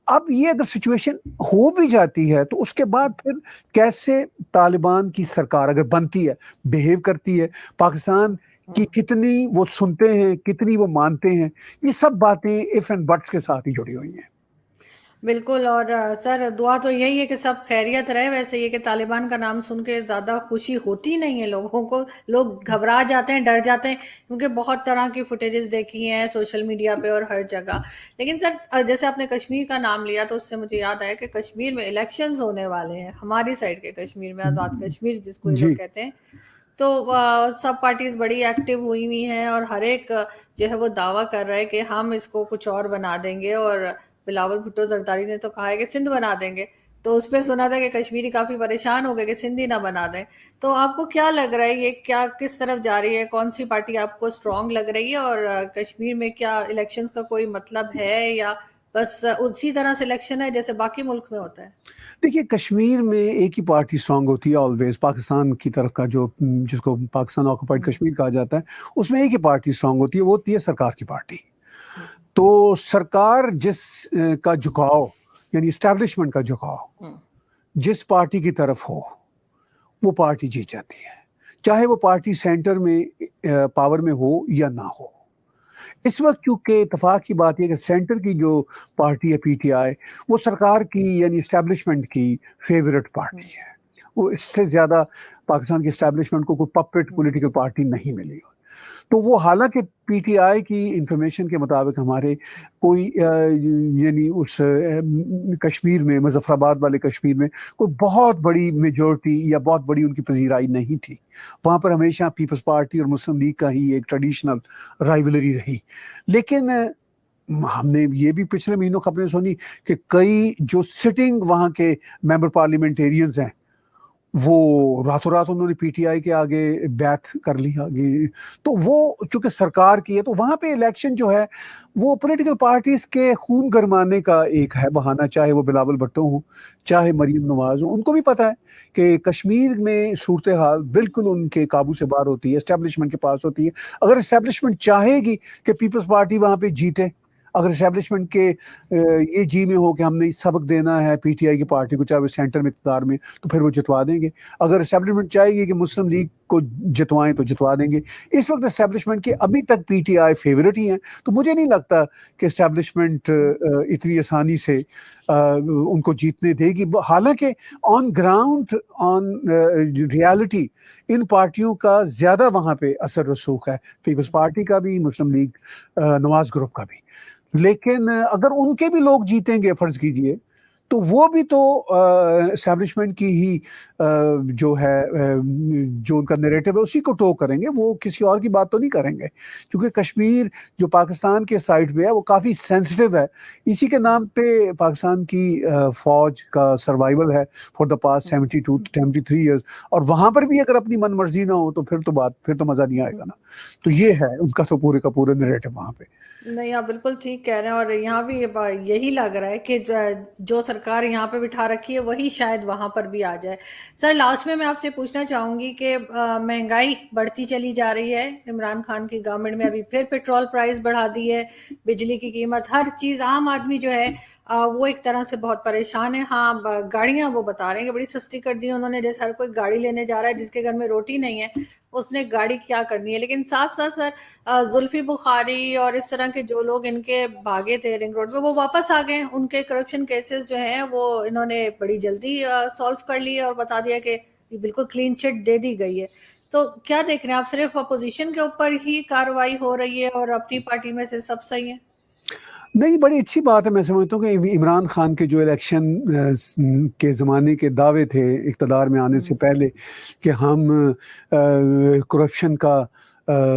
B: اب یہ اگر سچویشن ہو بھی جاتی ہے تو اس کے بعد پھر کیسے طالبان کی سرکار اگر بنتی ہے، بیہیو کرتی ہے، پاکستان کی کتنی وہ سنتے ہیں، کتنی وہ مانتے ہیں، یہ سب باتیں ایف اینڈ بٹس کے ساتھ ہی جڑی ہوئی ہیں.
A: بالکل. اور سر دعا تو یہی ہے کہ سب خیریت رہے. ویسے یہ کہ طالبان کا نام سن کے زیادہ خوشی ہوتی نہیں ہے لوگوں کو، لوگ گھبرا جاتے ہیں، ڈر جاتے ہیں، کیونکہ بہت طرح کی فوٹیجز دیکھی ہیں سوشل میڈیا پہ اور ہر جگہ. لیکن سر جیسے آپ نے کشمیر کا نام لیا تو اس سے مجھے یاد آیا کہ کشمیر میں الیکشنز ہونے والے ہیں، ہماری سائڈ کے کشمیر میں، آزاد کشمیر جس کو یہ لوگ
B: جی
A: کہتے ہیں. تو سب پارٹیز بڑی ایکٹیو ہوئی ہیں اور ہر ایک جو ہے وہ دعویٰ کر رہا ہے کہ ہم اس کو کچھ اور بنا دیں گے. اور بلاول بھٹو زرداری نے تو کہا ہے کہ سندھ بنا دیں گے. تو اس پہ سنا تھا کہ کشمیری کافی پریشان ہو گئے کہ سندھ ہی نہ بنا دیں. تو آپ کو کیا لگ رہا ہے یہ کیا کس طرف جا رہی ہے؟ کون سی پارٹی آپ کو اسٹرانگ لگ رہی ہے؟ اور کشمیر میں کیا الیکشنز کا کوئی مطلب ہے یا بس اسی طرح سے الیکشن ہے جیسے باقی ملک میں ہوتا ہے؟
B: دیکھیے، کشمیر میں ایک ہی پارٹی اسٹرانگ ہوتی ہے آلویز. پاکستان کی طرف کا جو جس کو پاکستان آکوپائڈ کشمیر کہا جاتا ہے، اس میں ایک ہی پارٹی اسٹرانگ ہوتی ہے، وہ ہوتی ہے سرکار کی پارٹی. تو سرکار جس کا جھکاؤ، یعنی اسٹیبلشمنٹ کا جھکاؤ جس پارٹی کی طرف ہو، وہ پارٹی جیت جاتی ہے، چاہے وہ پارٹی سینٹر میں پاور میں ہو یا نہ ہو. اس وقت چونکہ اتفاق کی بات یہ کہ سینٹر کی جو پارٹی ہے پی ٹی آئی، وہ سرکار کی یعنی اسٹیبلشمنٹ کی فیورٹ پارٹی ہے. وہ اس سے زیادہ پاکستان کی اسٹیبلشمنٹ کو کوئی پپٹ پولیٹیکل پارٹی نہیں ملی. تو وہ حالانکہ پی ٹی آئی کی انفارمیشن کے مطابق ہمارے کوئی یعنی اس کشمیر میں، مظفر آباد والے کشمیر میں کوئی بہت بڑی میجورٹی یا بہت بڑی ان کی پذیرائی نہیں تھی. وہاں پر ہمیشہ پیپلز پارٹی اور مسلم لیگ کا ہی ایک ٹریڈیشنل رائیولری رہی. لیکن ہم نے یہ بھی پچھلے مہینوں خبریں سنی کہ کئی جو سٹنگ وہاں کے ممبر پارلیمنٹیرینز ہیں، وہ راتوں رات انہوں نے پی ٹی آئی کے آگے بیعت کر لی آگے. تو وہ چونکہ سرکار کی ہے، تو وہاں پہ الیکشن جو ہے وہ پولیٹیکل پارٹیز کے خون گرمانے کا ایک ہے بہانہ، چاہے وہ بلاول بھٹو ہوں، چاہے مریم نواز ہوں. ان کو بھی پتہ ہے کہ کشمیر میں صورتحال بالکل ان کے قابو سے باہر ہوتی ہے، اسٹیبلشمنٹ کے پاس ہوتی ہے. اگر اسٹیبلشمنٹ چاہے گی کہ پیپلز پارٹی وہاں پہ جیتے، اگر اسٹیبلشمنٹ کے یہ جی میں ہو کہ ہم نے سبق دینا ہے پی ٹی آئی کی پارٹی کو، چاہے وہ سینٹر میں اقتدار میں، تو پھر وہ جتوا دیں گے. اگر اسٹیبلشمنٹ چاہے گی کہ مسلم لیگ کو جتوائیں تو جتوا دیں گے. اس وقت اسٹیبلشمنٹ کے ابھی تک پی ٹی آئی فیورٹ ہی ہیں، تو مجھے نہیں لگتا کہ اسٹیبلشمنٹ اتنی آسانی سے ان کو جیتنے دے گی. حالانکہ on ground, on reality in پارٹیوں کا زیادہ وہاں پہ اثر رسوخ ہے، پیپلز پارٹی کا بھی، مسلم لیگ نواز گروپ کا بھی. لیکن اگر ان کے بھی لوگ جیتیں گے فرض کیجئے، تو وہ بھی تو اسٹیبلشمنٹ کی ہی جو ہے جو ان کا نیریٹو ہے اسی کو ٹو کریں گے، وہ کسی اور کی بات تو نہیں کریں گے. کیونکہ کشمیر جو پاکستان کے سائڈ پہ ہے وہ کافی سینسٹیو ہے. اسی کے نام پہ پاکستان کی فوج کا سروائیول ہے فار دا پاسٹ 72 73 ایئرز. اور وہاں پر بھی اگر اپنی من مرضی نہ ہو تو پھر تو مزہ نہیں آئے گا نا. تو یہ ہے ان کا تو پورے کا پورا نیریٹو وہاں پہ.
A: نہیں، آپ بالکل ٹھیک کہہ رہے ہیں. اور یہاں بھی یہی لگ رہا ہے کہ جو سرکار سرکار یہاں پہ بٹھا رکھی ہے وہی شاید وہاں پر بھی آ جائے. سر لاسٹ میں آپ سے پوچھنا چاہوں گی کہ مہنگائی بڑھتی چلی جا رہی ہے. عمران خان کی گورنمنٹ میں ابھی پھر پیٹرول پرائز بڑھا دی ہے, بجلی کی قیمت, ہر چیز. عام آدمی جو ہے وہ ایک طرح سے بہت پریشان ہے. ہاں گاڑیاں وہ بتا رہے ہیں کہ بڑی سستی کر دی انہوں نے, جیسے ہر کوئی گاڑی لینے جا رہا ہے, جس کے گھر میں روٹی نہیں ہے اس نے گاڑی کیا کرنی ہے. لیکن ساتھ ساتھ سر زلفی بخاری اور اس طرح کے جو لوگ ان کے بھاگے تھے رنگ روڈ میں وہ واپس آ گئے. ان کے کرپشن کیسز جو ہیں وہ انہوں نے بڑی جلدی سالو کر لی اور بتا دیا کہ بالکل کلین چٹ دے دی گئی ہے. تو کیا دیکھ رہے ہیں آپ, صرف اپوزیشن کے اوپر ہی کارروائی ہو رہی ہے اور اپنی پارٹی میں سے سب صحیح ہے؟
B: نہیں, بڑی اچھی بات ہے. میں سمجھتا ہوں کہ عمران خان کے جو الیکشن کے زمانے کے دعوے تھے اقتدار میں آنے سے پہلے کہ ہم کرپشن کا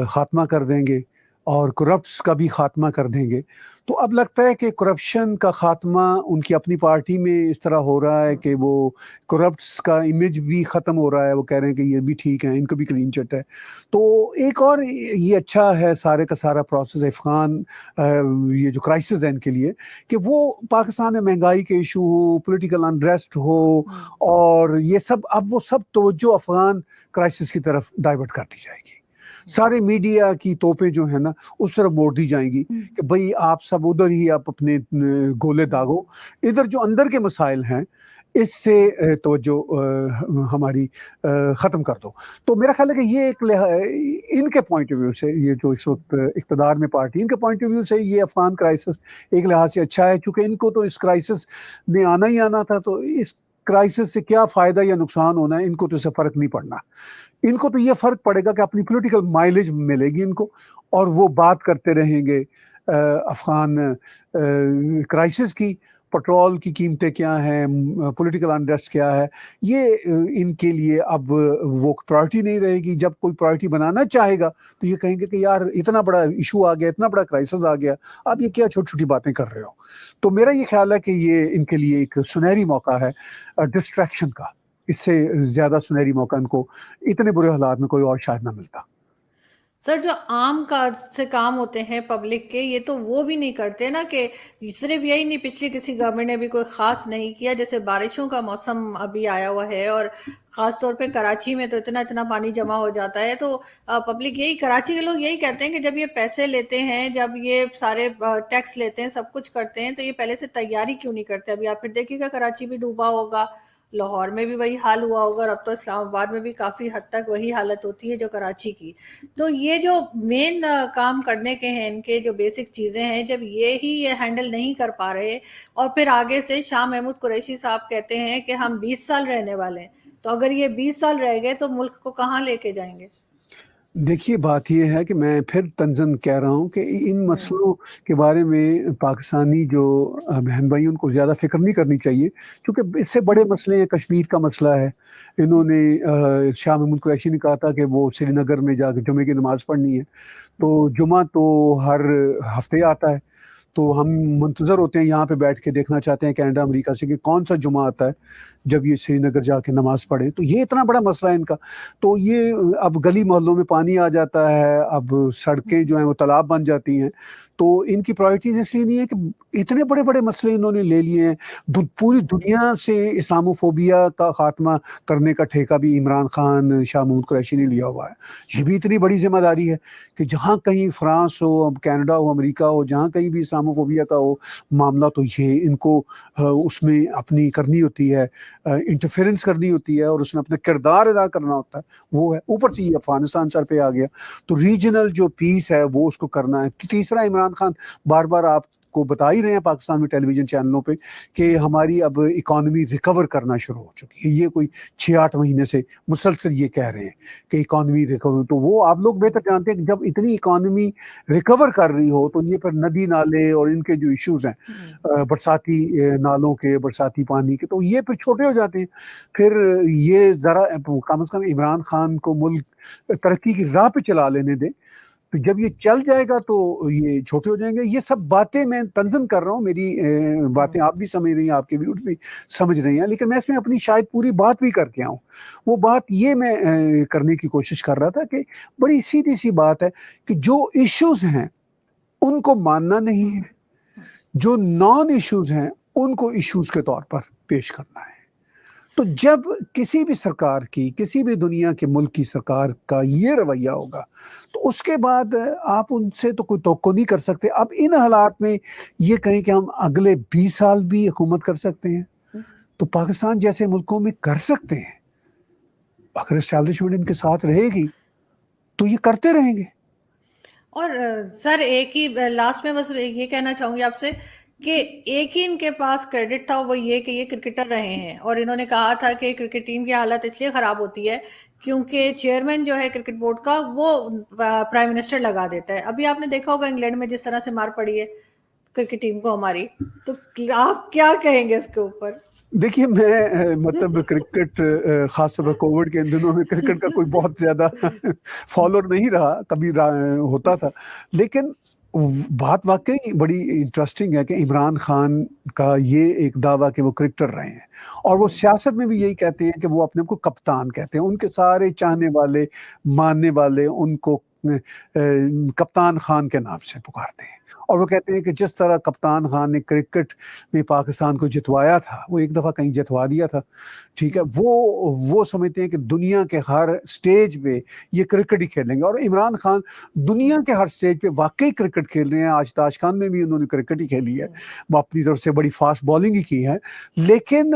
B: خاتمہ کر دیں گے اور کرپٹس کا بھی خاتمہ کر دیں گے, تو اب لگتا ہے کہ کرپشن کا خاتمہ ان کی اپنی پارٹی میں اس طرح ہو رہا ہے کہ وہ کرپٹس کا امیج بھی ختم ہو رہا ہے. وہ کہہ رہے ہیں کہ یہ بھی ٹھیک ہے, ان کو بھی کلین چٹ ہے. تو ایک اور یہ اچھا ہے سارے کا سارا پروسیس افغان یہ جو کرائسس ہے ان کے لیے, کہ وہ پاکستان میں مہنگائی کے ایشو ہو, پولیٹیکل انریسٹ ہو, اور یہ سب اب وہ سب توجہ افغان کرائسس کی طرف ڈائیورٹ کر دی جائے گی. سارے میڈیا کی توپیں جو ہے نا اس طرف موڑ دی جائیں گی کہ بھئی آپ سب ادھر ہی آپ اپنے گولے داغو, ادھر جو اندر کے مسائل ہیں اس سے توجہ ہماری ختم کر دو. تو میرا خیال ہے کہ یہ ایک ان کے پوائنٹ آف ویو سے, یہ جو اس وقت اقتدار میں پارٹی, ان کے پوائنٹ آف ویو سے یہ افغان کرائسس ایک لحاظ سے اچھا ہے, چونکہ ان کو تو اس کرائسس میں آنا ہی آنا تھا. تو اس کرائسس سے کیا فائدہ یا نقصان ہونا ہے ان کو تو اس سے فرق نہیں پڑنا. ان کو تو یہ فرق پڑے گا کہ اپنی پولیٹیکل مائلیج ملے گی ان کو, اور وہ بات کرتے رہیں گے افغان کرائسس کی, پٹرول کی قیمتیں کیا ہیں, پولیٹیکل انریسٹ کیا ہے. یہ ان کے لیے اب وہ پرائرٹی نہیں رہے گی. جب کوئی پرائرٹی بنانا چاہے گا تو یہ کہیں گے کہ یار اتنا بڑا ایشو آ گیا, اتنا بڑا کرائسس آ گیا, آپ یہ کیا چھوٹی چھوٹی باتیں کر رہے ہو. تو میرا یہ خیال ہے کہ یہ ان کے لیے ایک سنہری موقع ہے ڈسٹریکشن کا. اس سے زیادہ سنہری موقع ان کو اتنے برے حالات میں کوئی اور شاید نہ ملتا.
A: سر جو عام سے کام ہوتے ہیں پبلک کے, یہ تو وہ بھی نہیں کرتے نا, کہ صرف یہی نہیں, پچھلی کسی گورنمنٹ نے بھی کوئی خاص نہیں کیا. جیسے بارشوں کا موسم ابھی آیا ہوا ہے اور خاص طور پہ کراچی میں تو اتنا پانی جمع ہو جاتا ہے. تو پبلک یہی, کراچی کے لوگ یہی کہتے ہیں کہ جب یہ پیسے لیتے ہیں, جب یہ سارے ٹیکس لیتے ہیں, سب کچھ کرتے ہیں, تو یہ پہلے سے تیاری کیوں نہیں کرتے. ابھی آپ پھر دیکھیے گا کراچی بھی ڈوبا ہوگا, لاہور میں بھی وہی حال ہوا ہوگا, اور اب تو اسلام آباد میں بھی کافی حد تک وہی حالت ہوتی ہے جو کراچی کی. تو یہ جو مین کام کرنے کے ہیں ان کے جو بیسک چیزیں ہیں, جب یہ ہینڈل نہیں کر پا رہے, اور پھر آگے سے شاہ محمود قریشی صاحب کہتے ہیں کہ ہم 20 سال رہنے والے ہیں, تو اگر یہ 20 سال رہ گئے تو ملک کو کہاں لے کے جائیں گے؟
B: دیکھیے بات یہ ہے کہ میں پھر تنزن کہہ رہا ہوں کہ ان مسئلوں کے بارے میں پاکستانی جو بہن بھائی ان کو زیادہ فکر نہیں کرنی چاہیے, کیونکہ اس سے بڑے مسئلے ہیں. کشمیر کا مسئلہ ہے. انہوں نے شاہ محمود قریشی نے کہا تھا کہ وہ سری نگر میں جا کے جمعے کی نماز پڑھنی ہے. تو جمعہ تو ہر ہفتے آتا ہے, تو ہم منتظر ہوتے ہیں یہاں پہ بیٹھ کے, دیکھنا چاہتے ہیں کینیڈا امریکہ سے کہ کون سا جمعہ آتا ہے جب یہ سری نگر جا کے نماز پڑھیں. تو یہ اتنا بڑا مسئلہ ہے ان کا. تو یہ اب گلی محلوں میں پانی آ جاتا ہے, اب سڑکیں جو ہیں وہ تالاب بن جاتی ہیں. تو ان کی پرائرٹیز اس لیے نہیں ہے کہ اتنے بڑے بڑے مسئلے انہوں نے لے لیے ہیں. پوری دنیا سے اسلاموفوبیا کا خاتمہ کرنے کا ٹھیکہ بھی عمران خان, شاہ محمود قریشی نے لیا ہوا ہے. یہ بھی اتنی بڑی ذمہ داری ہے کہ جہاں کہیں فرانس ہو, کینیڈا ہو, امریکہ ہو, جہاں کہیں بھی اسلاموفوبیا کا ہو معاملہ, تو یہ ان کو اس میں اپنی کرنی ہوتی ہے, انٹرفیرنس کرنی ہوتی ہے, اور اس میں اپنا کردار ادا کرنا ہوتا ہے. وہ ہے اوپر سے یہ افغانستان سر پہ آ گیا, تو ریجنل جو پیس ہے وہ اس کو کرنا ہے. تیسرا, عمران خان بار بار آپ کو بتا ہی رہے ہیں پاکستان میں ٹیلی ویژن چینلوں پہ کہ ہماری اب اکانومی ریکور کرنا شروع ہو چکی ہے. یہ کوئی 6-8 مہینے سے مسلسل یہ کہہ رہے ہیں کہ اکانومی ریکور. تو وہ آپ لوگ بہتر جانتے ہیں کہ جب اتنی اکانومی ریکور کر رہی ہو تو یہ پھر ندی نالے اور ان کے جو ایشوز ہیں برساتی نالوں کے, برساتی پانی کے, تو یہ پھر چھوٹے ہو جاتے ہیں. پھر یہ ذرا کم از کم عمران خان کو ملک ترقی کی راہ پہ چلا لینے دیں. تو جب یہ چل جائے گا تو یہ چھوٹے ہو جائیں گے. یہ سب باتیں میں تنظیم کر رہا ہوں, میری باتیں آپ بھی سمجھ رہی ہیں, آپ کے ویوز بھی سمجھ رہی ہیں, لیکن میں اس میں اپنی شاید پوری بات بھی کر کے آؤں. وہ بات یہ میں کرنے کی کوشش کر رہا تھا کہ بڑی سیدھی سی بات ہے کہ جو ایشوز ہیں ان کو ماننا نہیں ہے, جو نان ایشوز ہیں ان کو ایشوز کے طور پر پیش کرنا ہے. تو جب کسی بھی سرکار کی، کسی بھی دنیا کے ملک کی سرکار کا یہ رویہ ہوگا تو اس کے بعد آپ ان سے تو کوئی توقع نہیں کر سکتے. اب ان حالات میں یہ کہیں کہ ہم اگلے 20 سال بھی حکومت کر سکتے ہیں تو پاکستان جیسے ملکوں میں کر سکتے ہیں. اگر اسٹیبلشمنٹ ان کے ساتھ رہے گی تو یہ کرتے رہیں گے.
A: اور سر ایک ہی لاسٹ میں بس یہ کہنا چاہوں گی آپ سے کہ ایک ہی ان کے پاس کریڈٹ تھا، وہ یہ کہ یہ کرکٹر رہے ہیں، اور انہوں نے کہا تھا کہ کرکٹ ٹیم کی حالت اس لیے خراب ہوتی ہے کیونکہ چیئرمین جو ہے کرکٹ بورڈ کا وہ پرائم منسٹر لگا دیتا ہے. ابھی آپ نے دیکھا ہوگا انگلینڈ میں جس طرح سے مار پڑی ہے کرکٹ ٹیم کو ہماری، تو آپ کیا کہیں گے اس کے اوپر؟
B: دیکھیے میں مطلب کرکٹ خاص طور پر کووڈ کے ان دنوں میں کرکٹ کا کوئی بہت زیادہ فالوور نہیں رہا، کبھی ہوتا تھا، لیکن بات واقعی بڑی انٹرسٹنگ ہے کہ عمران خان کا یہ ایک دعویٰ کہ وہ کرکٹر رہے ہیں، اور وہ سیاست میں بھی یہی کہتے ہیں کہ وہ اپنے کو کپتان کہتے ہیں. ان کے سارے چاہنے والے، ماننے والے ان کو کپتان خان کے نام سے پکارتے ہیں، اور وہ کہتے ہیں کہ جس طرح کپتان خان نے کرکٹ میں پاکستان کو جتوایا تھا، وہ ایک دفعہ کہیں جتوا دیا تھا، ٹھیک ہے، وہ سمجھتے ہیں کہ دنیا کے ہر سٹیج پہ یہ کرکٹ ہی کھیلیں گے. اور عمران خان دنیا کے ہر سٹیج پہ واقعی کرکٹ کھیل رہے ہیں. آج تاشقند میں بھی انہوں نے کرکٹ ہی کھیلی ہے، وہ اپنی طرف سے بڑی فاسٹ بالنگ ہی کی ہے، لیکن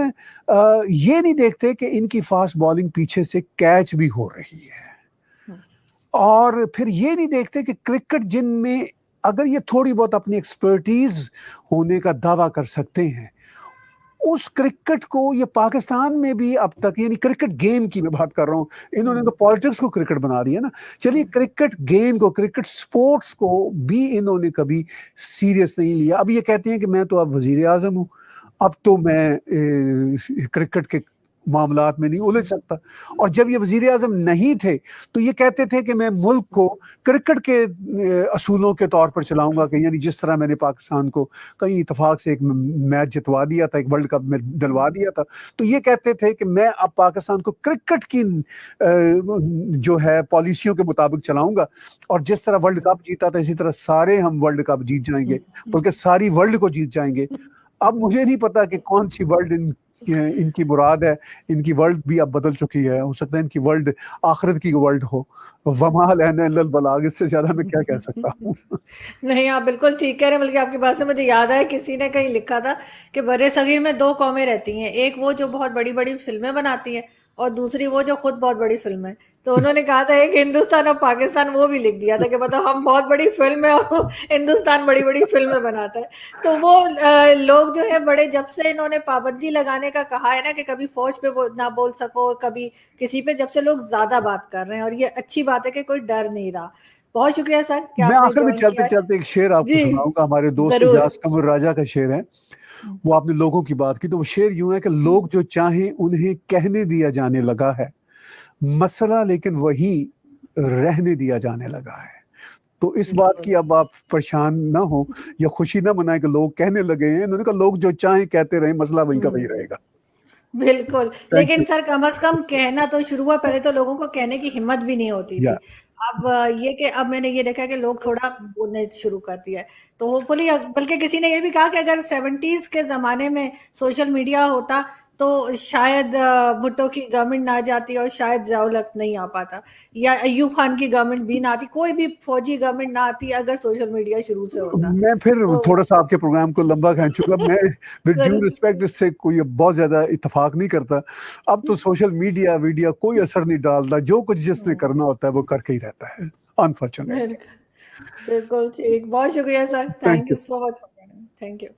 B: یہ نہیں دیکھتے کہ ان کی فاسٹ بالنگ پیچھے سے کیچ بھی ہو رہی ہے. اور پھر یہ نہیں دیکھتے کہ کرکٹ جن میں اگر یہ تھوڑی بہت اپنی ایکسپرٹیز ہونے کا دعویٰ کر سکتے ہیں، اس کرکٹ کو یہ پاکستان میں بھی اب تک، یعنی کرکٹ گیم کی میں بات کر رہا ہوں، انہوں نے تو پالیٹکس کو کرکٹ بنا دیا نا. چلیے کرکٹ گیم کو، کرکٹ سپورٹس کو بھی انہوں نے کبھی سیریس نہیں لیا. اب یہ کہتے ہیں کہ میں تو اب وزیر اعظم ہوں، اب تو میں کرکٹ کے معاملات میں نہیں الجھ سکتا. اور جب یہ وزیر اعظم نہیں تھے تو یہ کہتے تھے کہ میں ملک کو کرکٹ کے اصولوں کے طور پر چلاؤں گا، کہ یعنی جس طرح میں نے پاکستان کو کئی اتفاق سے ایک میچ جتوا دیا تھا، ایک ورلڈ کپ میں دلوا دیا تھا، تو یہ کہتے تھے کہ میں اب پاکستان کو کرکٹ کی جو ہے پالیسیوں کے مطابق چلاؤں گا، اور جس طرح ورلڈ کپ جیتا تھا اسی طرح سارے ہم ورلڈ کپ جیت جائیں گے، بلکہ ساری ورلڈ کو جیت جائیں گے. اب مجھے نہیں پتا کہ کون سی ورلڈ ان کی مراد ہے. ان کی ورلڈ بھی اب بدل چکی ہے، ہو سکتا ہے ان کی ورلڈ آخرت کی ورلڈ ہو. وما لنا الا البلاغ، اس سے زیادہ میں کیا کہہ سکتا ہوں.
A: نہیں، آپ بالکل ٹھیک کہہ رہے ہیں. بلکہ آپ کی بات سے مجھے یاد آیا، کسی نے کہیں لکھا تھا کہ بر صغیر میں 2 قومیں رہتی ہیں، ایک وہ جو بہت بڑی بڑی فلمیں بناتی ہیں، اور دوسری وہ جو خود بہت بڑی فلم ہے. تو انہوں نے کہا تھا ایک ہندوستان اور پاکستان، وہ بھی لکھ دیا تھا کہ مطلب ہم بہت بڑی فلم ہے اور ہندوستان بڑی بڑی فلمیں بناتا ہے. تو وہ لوگ جو ہے بڑے، جب سے انہوں نے پابندی لگانے کا کہا ہے نا کہ کبھی فوج پہ نہ بول سکو، کبھی کسی پہ، جب سے لوگ زیادہ بات کر رہے ہیں، اور یہ اچھی بات ہے کہ کوئی ڈر نہیں رہا. بہت شکریہ سر کہ
B: میں
A: آپ نے
B: آخر میں
A: جوائن
B: چلتے
A: کیا.
B: چلتے ایک شعر آپ کو
A: جی
B: سناؤں گا، ہمارے دوست
A: ضرور.
B: اجاز قمر راجہ کا شعر ہے. وہ آپ نے لوگوں کی بات کی، تو وہ شعر یوں ہے کہ لوگ جو چاہیں انہیں کہنے دیا جانے لگا ہے، مسئلہ لیکن وہی رہنے دیا جانے لگا ہے. تو اس بات کی اب آپ پریشان نہ ہو یا خوشی نہ منائیں کہ لوگ کہنے لگے ہیں. انہوں نے کہا لوگ جو چاہیں کہتے رہیں، مسئلہ وہی کا وہی رہے گا.
A: بالکل.
B: تھینک
A: لیکن
B: یو.
A: سر کم از کم کہنا تو شروع ہوا، پہلے تو لوگوں کو کہنے کی ہمت بھی نہیں ہوتی
B: یا
A: تھی. اب یہ کہ اب میں نے یہ دیکھا کہ لوگ تھوڑا بولنے شروع کر دیا ہے. تو ہوپ فلی، بلکہ کسی نے یہ بھی کہا کہ اگر 70s کے زمانے میں سوشل میڈیا ہوتا تو شاید بھٹو کی گورنمنٹ نہ جاتی، اور شاید ضیاء الحق نہیں آ پاتا، یا ایوب خان کی گورنمنٹ بھی نہ آتی، کوئی بھی فوجی گورنمنٹ نہ آتی اگر سوشل میڈیا شروع سے ہوتا.
B: میں پھر
A: تو
B: تھوڑا سا آپ کے پروگرام کو لمبا کھینچوں گا. میں ود ڈیو ریسپیکٹ اس سے کوئی بہت زیادہ اتفاق نہیں کرتا. اب تو سوشل میڈیا ویڈیا کوئی اثر نہیں ڈالتا، جو کچھ جس نے کرنا ہوتا ہے وہ کر کے ہی رہتا ہے، انفارچونیٹلی.
A: بالکل ٹھیک. بہت شکریہ sir.
B: Thank
A: thank
B: you.
A: You so much. Thank you.